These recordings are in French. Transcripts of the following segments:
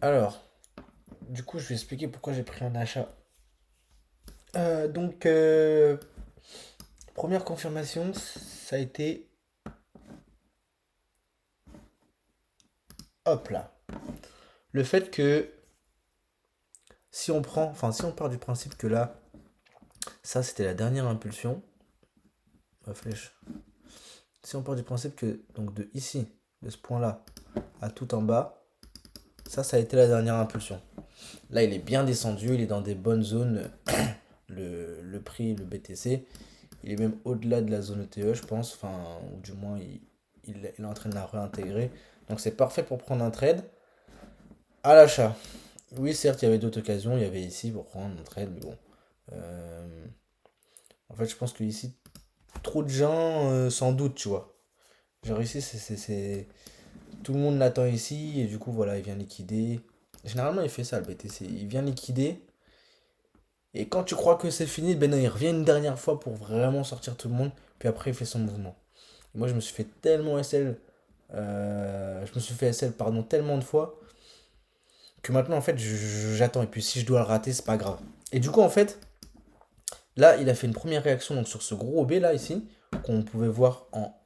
Alors, du coup, je vais expliquer pourquoi j'ai pris un achat. Donc, première confirmation, ça a été, hop là, le fait que si on prend, enfin, si on part du principe que là, ça c'était la dernière impulsion, ma flèche. Si on part du principe que, donc de ici, de ce point-là, à tout en bas, ça a été la dernière impulsion. Là, il est bien descendu, il est dans des bonnes zones. Le prix, le BTC, il est même au-delà de la zone ETE, je pense. Enfin, ou du moins, il est en train de la réintégrer. Donc, c'est parfait pour prendre un trade à l'achat. Oui, certes, il y avait d'autres occasions. Il y avait ici pour prendre un trade, mais bon. Euh, En fait, je pense que ici, trop de gens s'en doutent, tu vois. Genre ici, tout le monde l'attend ici, et du coup, voilà, il vient liquider. Généralement, il fait ça, le BTC. Il vient liquider, et quand tu crois que c'est fini, ben non, il revient une dernière fois pour vraiment sortir tout le monde, puis après, il fait son mouvement. Et moi, je me suis fait tellement SL, je me suis fait SL, pardon, tellement de fois, que maintenant, en fait, j'attends. Et puis, si je dois le rater, c'est pas grave. Et du coup, en fait, là, il a fait une première réaction donc, sur ce gros OB, là, ici, qu'on pouvait voir en...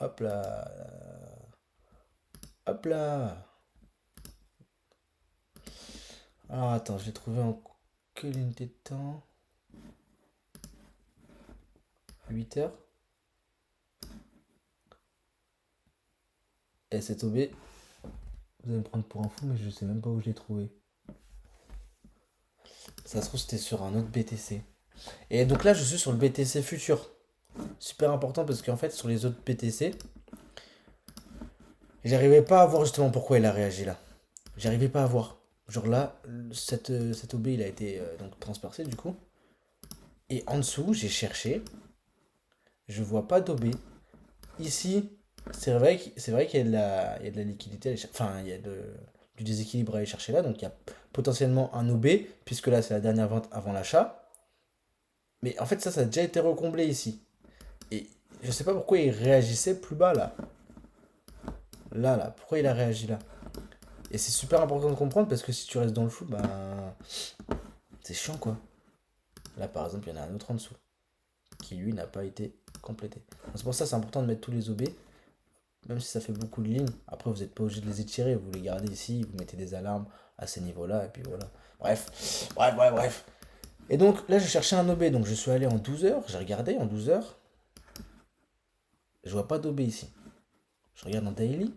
Hop là, hop là. Alors attends, je l'ai trouvé en quelle unité de temps? 8 heures. Et cet OB, vous allez me prendre pour un fou, mais je sais même pas où je l'ai trouvé. Ça se trouve, c'était sur un autre BTC. Et donc là, je suis sur le BTC futur. Super important parce qu'en fait, sur les autres BTC, j'arrivais pas à voir justement pourquoi il a réagi là. J'arrivais pas à voir. Genre là, cet OB, il a été donc transpercé du coup. Et en dessous, j'ai cherché. Je vois pas d'OB. Ici, c'est vrai qu'il y a il y a de la liquidité, enfin, du déséquilibre à aller chercher là, donc il y a potentiellement un OB, puisque là c'est la dernière vente avant l'achat. Mais en fait, ça a déjà été recomblé ici. Et je sais pas pourquoi il réagissait plus bas là. Là, pourquoi il a réagi là? Et c'est super important de comprendre parce que si tu restes dans le flou, ben c'est chiant quoi. Là par exemple, il y en a un autre en dessous qui lui n'a pas été complété. C'est pour ça que c'est important de mettre tous les OB. Même si ça fait beaucoup de lignes, après vous n'êtes pas obligé de les étirer, vous les gardez ici, vous mettez des alarmes à ces niveaux-là, et puis voilà. Bref. Et donc là, je cherchais un OB, donc je suis allé en 12 heures, j'ai regardé en 12 heures, je vois pas d'OB ici. Je regarde en daily,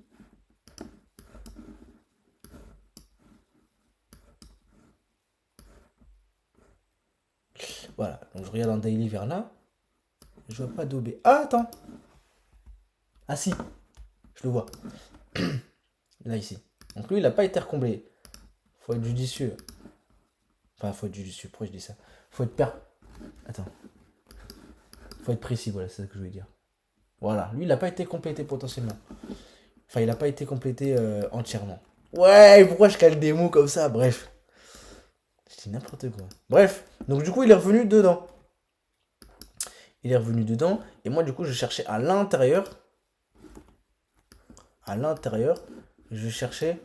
voilà, donc je regarde en daily vers là, je vois pas d'OB. Ah, attends. Ah si, je le vois, là ici. Donc lui, il n'a pas été recomblé. Faut être judicieux. Enfin, faut être judicieux, pourquoi je dis ça? Faut être per... Attends, faut être précis, voilà, c'est ça que je voulais dire. Voilà, lui, il n'a pas été complété potentiellement. Enfin, il n'a pas été complété entièrement. Ouais, pourquoi je cale des mots comme ça? Bref, je dis n'importe quoi. Bref, donc du coup, il est revenu dedans. Il est revenu dedans, et moi, du coup, je cherchais à l'intérieur. À l'intérieur, je cherchais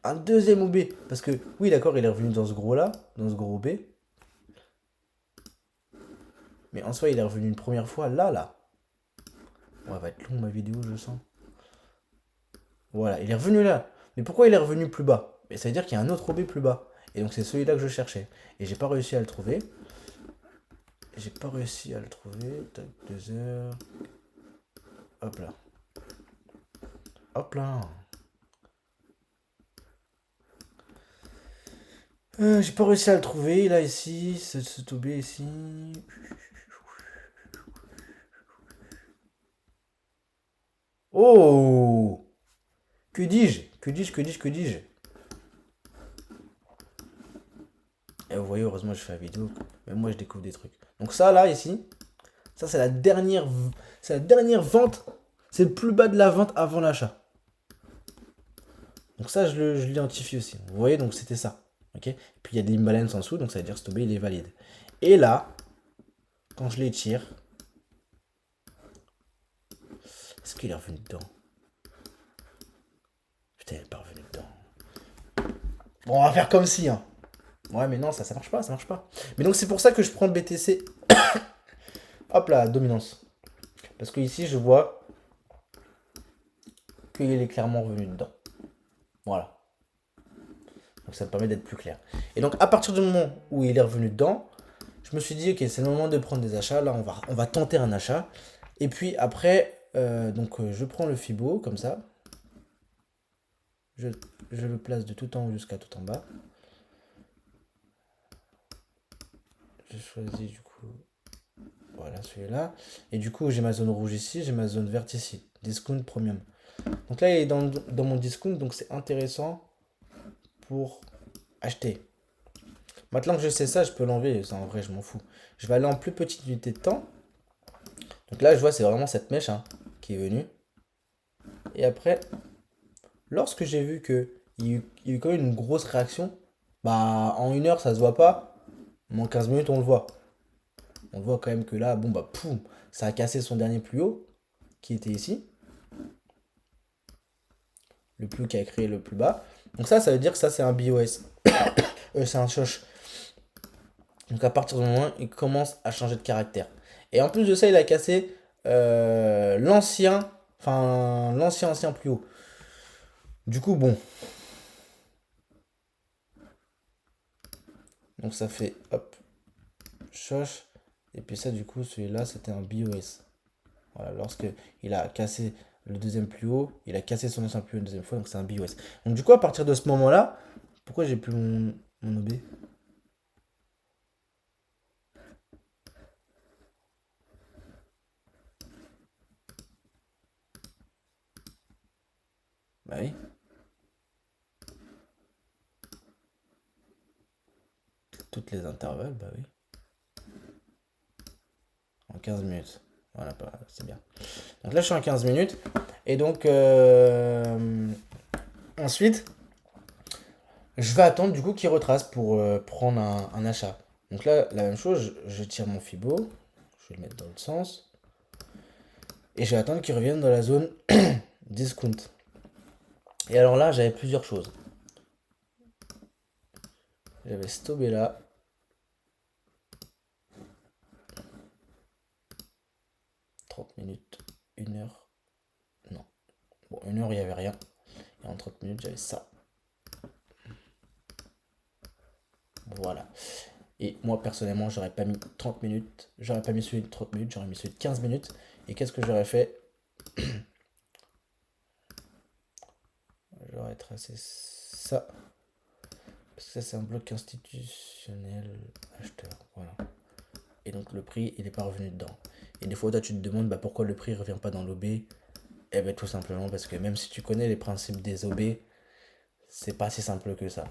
un deuxième OB. Parce que, oui, d'accord, il est revenu dans ce gros-là, dans ce gros OB. Mais en soi, il est revenu une première fois là. Ouais, va être long ma vidéo, je sens. Voilà, il est revenu là. Mais pourquoi il est revenu plus bas? Ça veut dire qu'il y a un autre OB plus bas. Et donc, c'est celui-là que je cherchais. Et j'ai pas réussi à le trouver. J'ai pas réussi à le trouver. Tac, 2 heures. Hop là. Hop là. J'ai pas réussi à le trouver. Là, ici. Ce toubé ici. Oh! Que dis-je? Que dis-je? Et vous voyez, heureusement, je fais la vidéo. Même moi, je découvre des trucs. Donc, ça, là, ici. Ça, c'est la dernière vente. C'est le plus bas de la vente avant l'achat. Donc, ça, je l'identifie aussi. Vous voyez, donc c'était ça. Ok. Puis, il y a de l'imbalance en dessous. Donc, ça veut dire que ce toubé, il est valide. Et là, quand je l'étire, est-ce qu'il est revenu dedans? Putain, il est pas revenu dedans. Bon, on va faire comme si, hein. Ouais, mais non, ça marche pas, ça marche pas. Mais donc, c'est pour ça que je prends le BTC. Hop là, dominance. Parce que ici, je vois qu'il est clairement revenu dedans. Voilà. Donc, ça me permet d'être plus clair. Et donc, à partir du moment où il est revenu dedans, je me suis dit, ok, c'est le moment de prendre des achats. Là, on va tenter un achat. Et puis après, je prends le Fibo, comme ça. Je, je le place de tout en haut jusqu'à tout en bas. Je choisis du coup, voilà celui-là. Et du coup, j'ai ma zone rouge ici, j'ai ma zone verte ici. Discount premium. Donc là, il est dans mon discount, donc c'est intéressant pour acheter. Maintenant que je sais ça, je peux l'enlever. Ça, en vrai, je m'en fous. Je vais aller en plus petite unité de temps. Donc là, je vois, c'est vraiment cette mèche qui est venue. Et après, lorsque j'ai vu il y a eu quand même une grosse réaction, bah en 1 heure, ça se voit pas. Mais en 15 minutes, on le voit. On voit quand même que là, bon, bah, poum, ça a cassé son dernier plus haut, qui était ici. Le plus haut qui a créé le plus bas. Donc ça veut dire que ça, c'est un BOS. C'est un choche. Donc à partir du moment où il commence à changer de caractère. Et en plus de ça, il a cassé l'ancien plus haut. Du coup, bon. Donc ça fait, hop, choche. Et puis ça, du coup, celui-là, c'était un BOS. Voilà, lorsque il a cassé le deuxième plus haut, il a cassé son ancien plus haut une deuxième fois, donc c'est un BOS. Donc du coup, à partir de ce moment-là, pourquoi j'ai plus mon OB? Bah oui. Toutes les intervalles, bah oui. En 15 minutes. Voilà, c'est bien. Donc là, je suis en 15 minutes. Et donc, ensuite, je vais attendre du coup qu'il retrace pour prendre un achat. Donc là, la même chose, je tire mon Fibo. Je vais le mettre dans le sens. Et je vais attendre qu'il revienne dans la zone discount. Et alors là, j'avais plusieurs choses. J'avais stoppé là. 30 minutes, 1 heure. Non. Bon, 1 heure, il n'y avait rien. Et en 30 minutes, j'avais ça. Voilà. Et moi, personnellement, j'aurais pas mis 30 minutes. J'aurais pas mis celui de 30 minutes, j'aurais mis celui de 15 minutes. Et qu'est-ce que j'aurais fait? J'aurais tracé ça. Parce que ça, c'est un bloc institutionnel acheteur. Voilà. Et donc, le prix, il n'est pas revenu dedans. Et des fois, toi, tu te demandes pourquoi le prix ne revient pas dans l'OB. Eh bien, tout simplement parce que même si tu connais les principes des OB, c'est pas si simple que ça.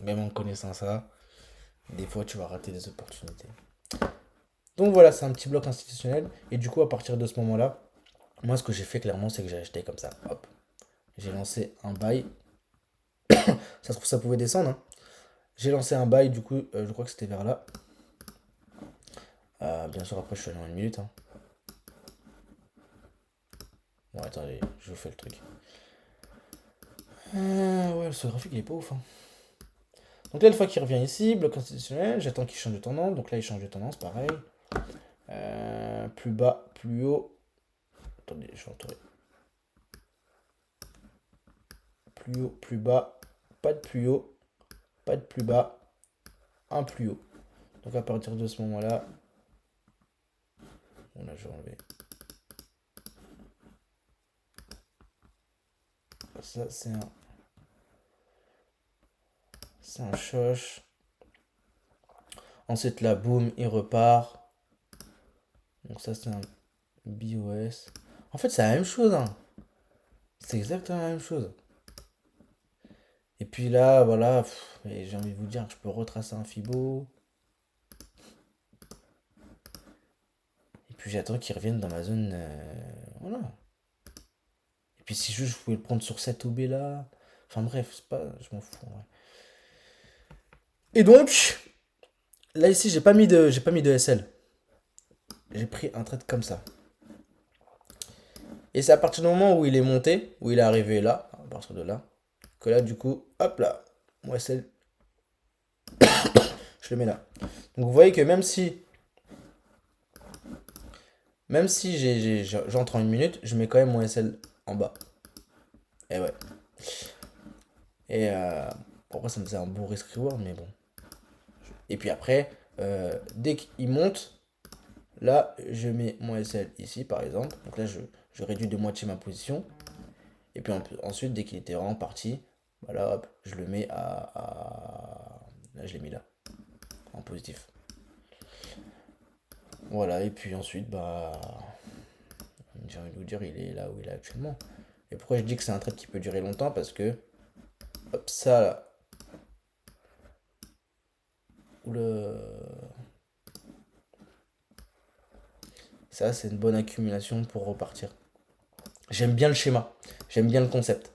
Même en connaissant ça, des fois, tu vas rater des opportunités. Donc voilà, c'est un petit bloc institutionnel. Et du coup, à partir de ce moment-là, moi, ce que j'ai fait clairement, c'est que j'ai acheté comme ça. Hop. J'ai lancé un bail. Ça se trouve, ça pouvait descendre, hein. J'ai lancé un bail, du coup, je crois que c'était vers là. Bien sûr, après, je suis allé en 1 minute, hein. Bon, attendez, je vous fais le truc. Ouais, ce graphique, il est pas ouf, hein. Donc là, une fois qu'il revient ici, bloc institutionnel, j'attends qu'il change de tendance. Donc là, il change de tendance, pareil. Plus bas, plus haut. Attendez, je vais entourer. Plus haut, plus bas. Pas de plus haut, pas de plus bas. Un plus haut. Donc à partir de ce moment-là, bon là je vais enlever. Ça c'est un choche. Ensuite là, boum, il repart. Donc ça c'est un BOS. En fait c'est la même chose, hein. C'est exactement la même chose. Et puis là, voilà, j'ai envie de vous dire que je peux retracer un Fibo. Et puis j'attends qu'il revienne dans ma zone. Voilà. Et puis si juste je pouvais le prendre sur cette OB là. Enfin bref, c'est pas. Je m'en fous. Ouais. Et donc, là ici, j'ai pas mis de SL. J'ai pris un trade comme ça. Et c'est à partir du moment où il est monté, où il est arrivé là, partir de là. Que là, du coup, hop là, mon SL, je le mets là. Donc vous voyez que même si j'entre en 1 minute, je mets quand même mon SL en bas. Et ouais. Et pourquoi ça me faisait un bon risk reward, mais bon. Et puis après, dès qu'il monte, là, je mets mon SL ici, par exemple. Donc là, je réduis de moitié ma position. Et puis ensuite, dès qu'il était vraiment parti, voilà, hop, je le mets Là, je l'ai mis là, en positif. Voilà, et puis ensuite, bah, j'ai envie de vous dire, il est là où il est actuellement. Et pourquoi je dis que c'est un trade qui peut durer longtemps? Parce que, hop, ça, là, ça, c'est une bonne accumulation pour repartir. J'aime bien le schéma, j'aime bien le concept.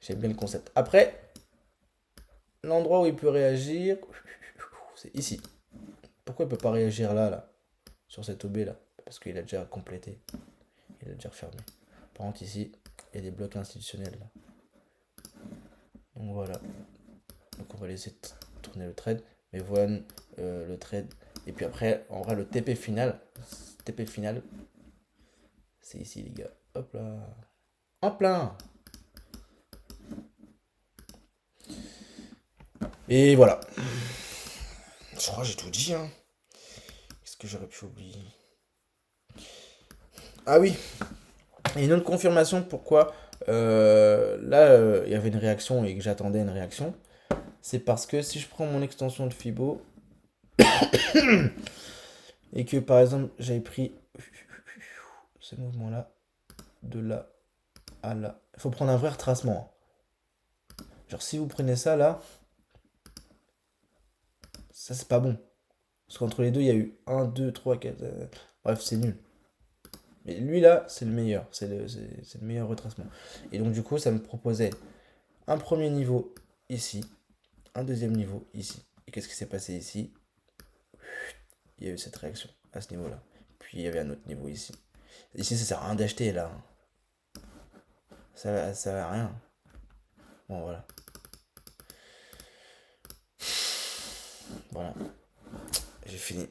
J'aime bien le concept. Après, l'endroit où il peut réagir, c'est ici. Pourquoi il peut pas réagir là, sur cette OB là? Parce qu'il a déjà complété, il a déjà fermé. Par contre, ici, il y a des blocs institutionnels là. Donc voilà. Donc on va laisser tourner le trade. Mais voilà le trade. Et puis après, en vrai, le TP final, c'est ici les gars. Hop là. En plein. Et voilà. Je crois que j'ai tout dit. Hein. Qu'est-ce que j'aurais pu oublier? Ah oui. Et une autre confirmation pourquoi là il y avait une réaction et que j'attendais une réaction. C'est parce que si je prends mon extension de Fibo et que par exemple j'avais pris ce mouvement là de là à là, il faut prendre un vrai retracement. Genre si vous prenez ça là, ça c'est pas bon. Parce qu'entre les deux il y a eu 1, 2, 3, 4. Bref, c'est nul. Mais lui là, c'est le meilleur. C'est le meilleur retracement. Et donc du coup, ça me proposait un premier niveau ici, un deuxième niveau ici. Et qu'est-ce qui s'est passé ici? Il y a eu cette réaction à ce niveau-là. Puis il y avait un autre niveau ici. Ici, ça sert à rien d'acheter là. Ça sert à rien. Bon, voilà. Voilà. J'ai fini.